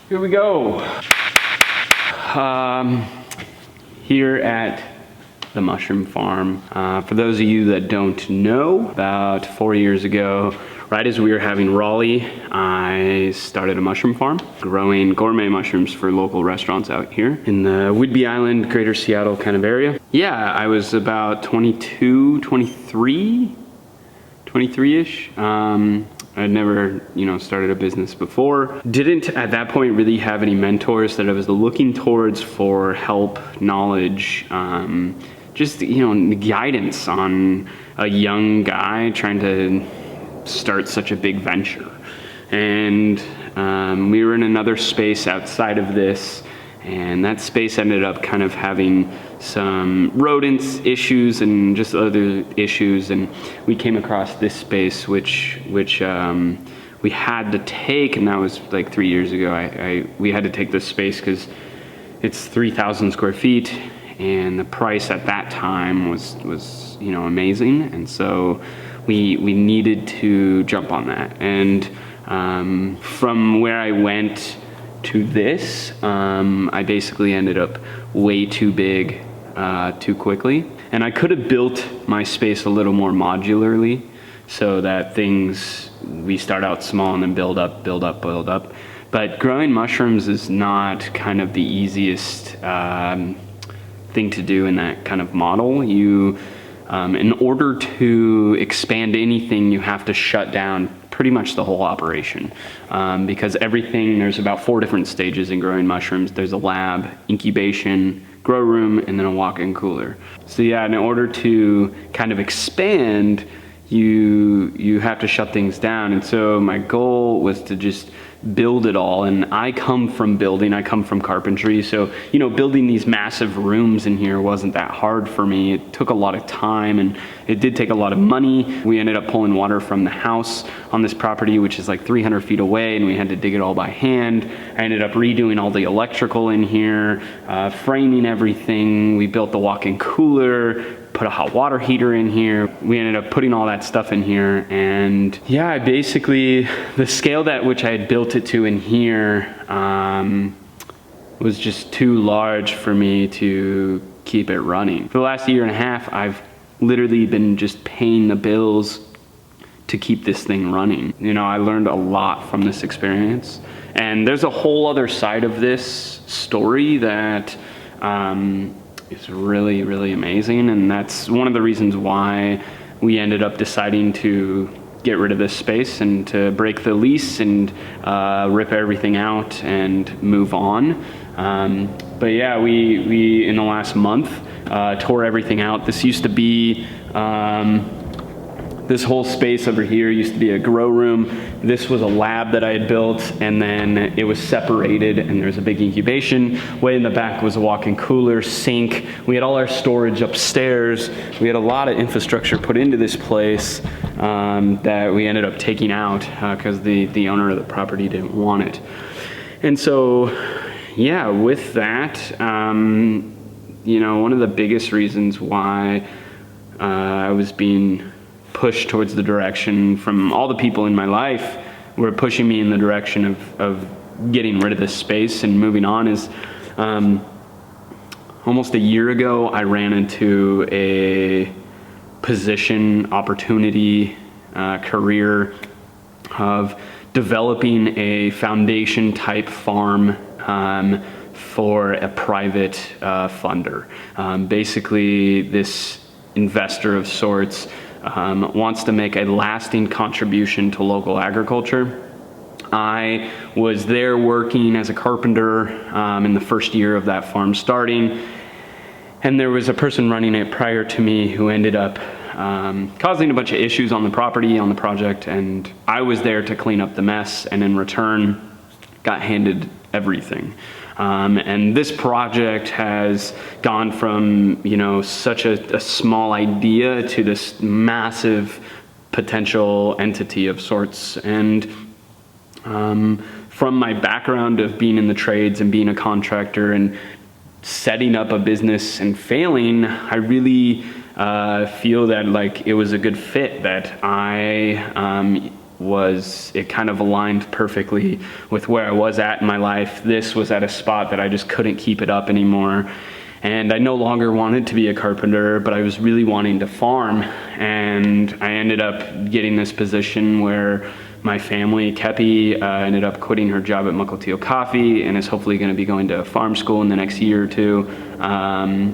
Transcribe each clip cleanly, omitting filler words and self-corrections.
Here we go. Here at the mushroom farm. For those of you that don't know, about 4 years ago, right as we were having Raleigh, I started a mushroom farm, growing gourmet mushrooms for local restaurants out here in the Whidbey Island, Greater Seattle kind of area. Yeah, I was about 22, 23-ish. I'd never, started a business before. Didn't at that point really have any mentors that I was looking towards for help, knowledge, just, guidance on a young guy trying to start such a big venture. And we were in another space outside of this, and that space ended up kind of having some rodents issues and just other issues, and we came across this space which we had to take, and that was like 3 years ago. We had to take this space because it's 3,000 square feet, and the price at that time was amazing, and so we needed to jump on that. And from where I went to this, I basically ended up way too big too quickly. And I could have built my space a little more modularly so that we start out small and then build up. But growing mushrooms is not kind of the easiest thing to do in that kind of model. In order to expand anything, you have to shut down pretty much the whole operation, because there's about 4 different stages in growing mushrooms. There's a lab, incubation, grow room, and then a walk-in cooler. So yeah, in order to kind of expand, you have to shut things down. And so my goal was to just build it all. And I come from carpentry. So, building these massive rooms in here wasn't that hard for me. It took a lot of time, and it did take a lot of money. We ended up pulling water from the house on this property, which is like 300 feet away, and we had to dig it all by hand. I ended up redoing all the electrical in here, framing everything. We built the walk-in cooler, put a hot water heater in here. We ended up putting all that stuff in here, and yeah, basically the scale at which I had built it to in here was just too large for me to keep it running. For the last year and a half, I've literally been just paying the bills to keep this thing running. I learned a lot from this experience, and there's a whole other side of this story that it's really, really amazing, and that's one of the reasons why we ended up deciding to get rid of this space and to break the lease and rip everything out and move on. But yeah, we in the last month tore everything out. This used to be this whole space over here used to be a grow room. This was a lab that I had built, and then it was separated, and there's a big incubation. Way in the back was a walk-in cooler, sink. We had all our storage upstairs. We had a lot of infrastructure put into this place that we ended up taking out because the owner of the property didn't want it. And so, yeah, with that, one of the biggest reasons why I was being pushed towards the direction from all the people in my life were pushing me in the direction of getting rid of this space and moving on is almost a year ago, I ran into a position, opportunity, career of developing a foundation type farm for a private funder. Basically, this investor of sorts wants to make a lasting contribution to local agriculture. I was there working as a carpenter in the first year of that farm starting, and there was a person running it prior to me who ended up causing a bunch of issues on the property, on the project, and I was there to clean up the mess, and in return got handed everything. And this project has gone from, such a small idea to this massive potential entity of sorts. And from my background of being in the trades and being a contractor and setting up a business and failing, I really feel that it was a good fit, that I it kind of aligned perfectly with where I was at in my life. This was at a spot that I just couldn't keep it up anymore. And I no longer wanted to be a carpenter, but I was really wanting to farm. And I ended up getting this position where my family, Kepi, ended up quitting her job at Mukilteo Coffee and is hopefully going to be going to farm school in the next year or two.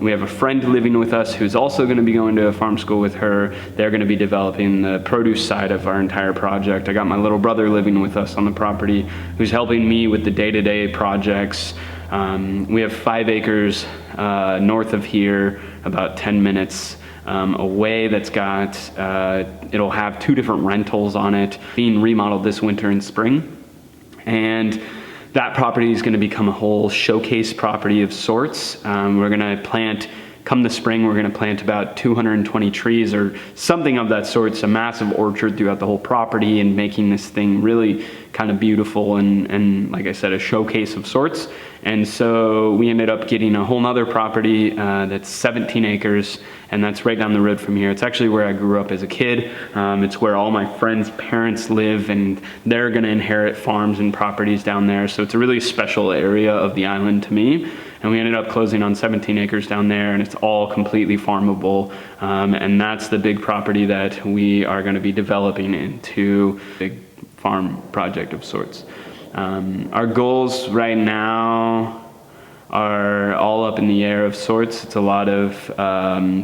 We have a friend living with us who's also going to be going to a farm school with her. They're going to be developing the produce side of our entire project. I got my little brother living with us on the property who's helping me with the day-to-day projects. We have 5 acres north of here, about 10 minutes away, that's got, it'll have 2 different rentals on it, being remodeled this winter and spring. And that property is going to become a whole showcase property of sorts. We're going to plant, come the spring, we're going to plant about 220 trees or something of that sort. It's a massive orchard throughout the whole property and making this thing really kind of beautiful and like I said, a showcase of sorts. And so we ended up getting a whole nother property that's 17 acres, and that's right down the road from here. It's actually where I grew up as a kid. It's where all my friends' parents live, and they're gonna inherit farms and properties down there. So it's a really special area of the island to me. And we ended up closing on 17 acres down there, and it's all completely farmable. And that's the big property that we are gonna be developing into a big farm project of sorts. Our goals right now are all up in the air of sorts. It's a lot of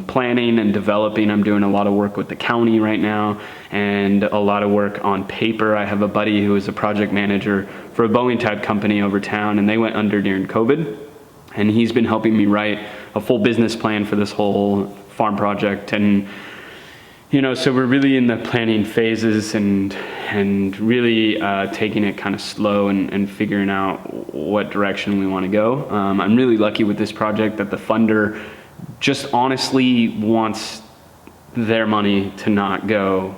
planning and developing. I'm doing a lot of work with the county right now and a lot of work on paper. I have a buddy who is a project manager for a Boeing type company over town, and they went under during COVID. And he's been helping me write a full business plan for this whole farm project. And you know, so we're really in the planning phases and really taking it kind of slow and figuring out what direction we want to go. I'm really lucky with this project that the funder just honestly wants their money to not go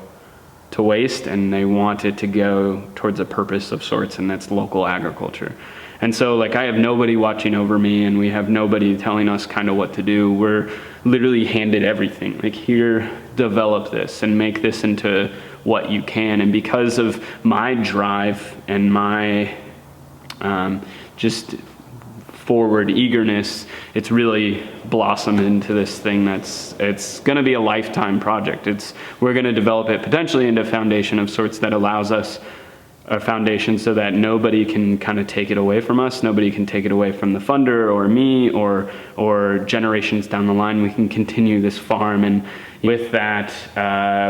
to waste, and they want it to go towards a purpose of sorts, and that's local agriculture. And so like I have nobody watching over me, and we have nobody telling us kind of what to do. We're literally handed everything. Like, here, develop this and make this into what you can. And because of my drive and my just forward eagerness, it's really blossomed into this thing it's gonna be a lifetime project. We're gonna develop it potentially into a foundation of sorts that allows us a foundation so that nobody can kind of take it away from us. Nobody can take it away from the funder or me or generations down the line. We can continue this farm, and with that,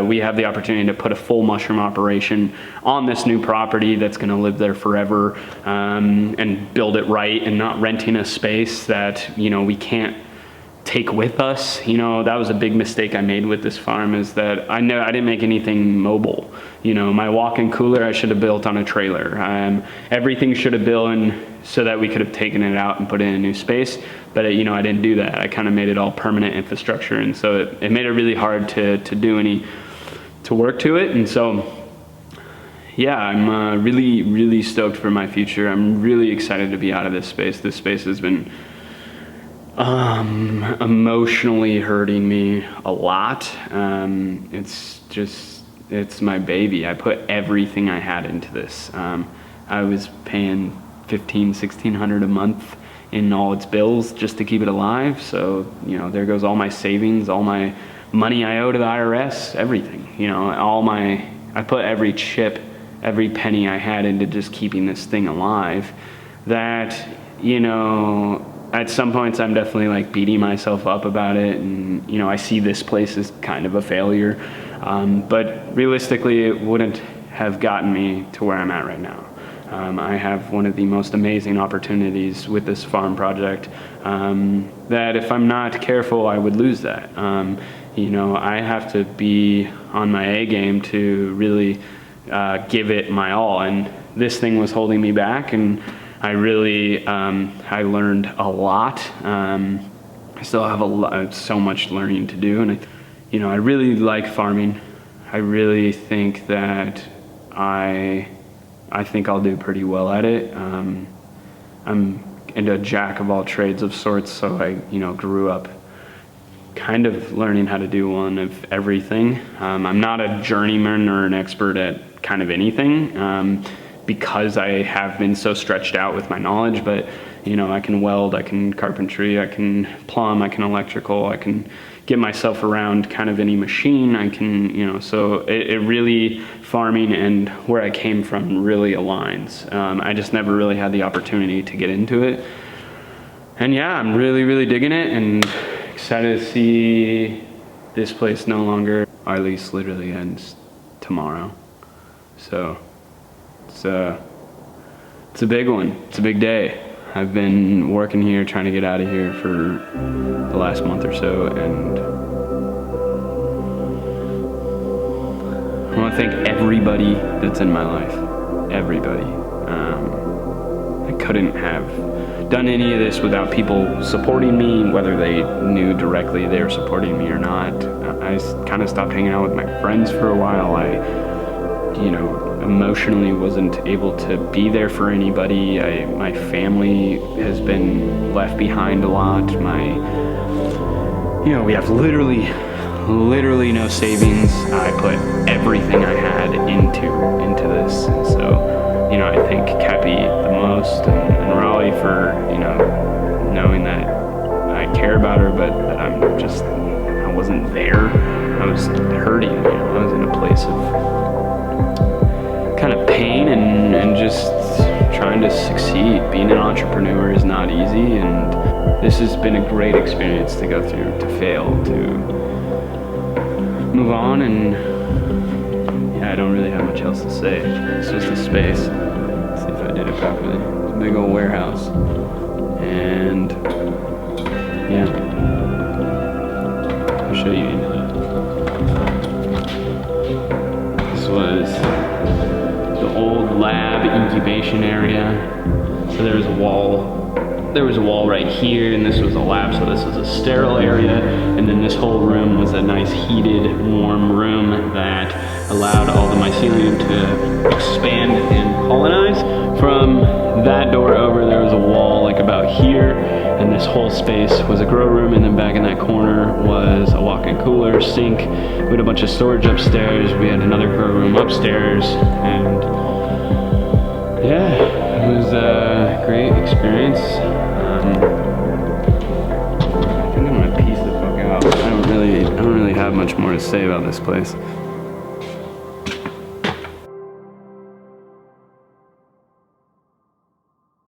we have the opportunity to put a full mushroom operation on this new property that's gonna live there forever, and build it right and not renting a space that, you know, we can't take with us. You know, that was a big mistake I made with this farm, is that I didn't make anything mobile. You know, my walk-in cooler I should have built on a trailer. Everything should have built in so that we could have taken it out and put it in a new space. But you know, I didn't do that. I kind of made it all permanent infrastructure, and so it made it really hard to work to it. And so yeah, I'm really stoked for my future. I'm really excited to be out of this space. This space has been emotionally hurting me a lot. It's my baby. I put everything I had into this. I was paying $1,500-$1,600 a month in all its bills just to keep it alive. So, you know, there goes all my savings, all my money I owe to the IRS, everything. You know, I put every chip, every penny I had into just keeping this thing alive. That, you know, at some points I'm definitely like beating myself up about it, and you know, I see this place as kind of a failure, but realistically it wouldn't have gotten me to where I'm at right now. I have one of the most amazing opportunities with this farm project, that if I'm not careful I would lose that. You know, I have to be on my A game to really give it my all, and this thing was holding me back, and I really, I learned a lot. I still have so much learning to do, and you know, I really like farming. I really think that I think I'll do pretty well at it. I'm a jack of all trades of sorts, so I, you know, grew up kind of learning how to do one of everything. I'm not a journeyman or an expert at kind of anything, because I have been so stretched out with my knowledge. But I can weld, I can carpentry, I can plumb, I can electrical, I can get myself around kind of any machine. I can, so it really, farming and where I came from really aligns. I just never really had the opportunity to get into it. And yeah, I'm really, really digging it and excited to see this place no longer. Our lease literally ends tomorrow. So it's a big one. It's a big day. I've been working here, trying to get out of here for the last month or so, and I want to thank everybody that's in my life. Everybody. I couldn't have done any of this without people supporting me, whether they knew directly they were supporting me or not. I kind of stopped hanging out with my friends for a while. I emotionally wasn't able to be there for anybody. My family has been left behind a lot. We have literally no savings. I put everything I had into this. So, I thank Kepi the most and Raleigh for, knowing that I care about her, but that I wasn't there. I was hurting, I was in a place of kind of pain and just trying to succeed. Being an entrepreneur is not easy, and this has been a great experience to go through, to fail, to move on, and yeah, I don't really have much else to say. It's just a space. Let's see if I did it properly. It's a big old warehouse, and yeah, I'll show you into that. This was the old lab incubation area. So there was a wall right here, and this was a lab, so this was a sterile area, and then this whole room was a nice heated, warm room that allowed all the mycelium to expand and colonize. From that door over, there was a wall like about here, and this whole space was a grow room, and then back in that corner was a walk-in cooler, sink. We had a bunch of storage upstairs. We had another grow room upstairs, and yeah, it was a great experience. I think I'm gonna peace the fuck out. I don't really have much more to say about this place.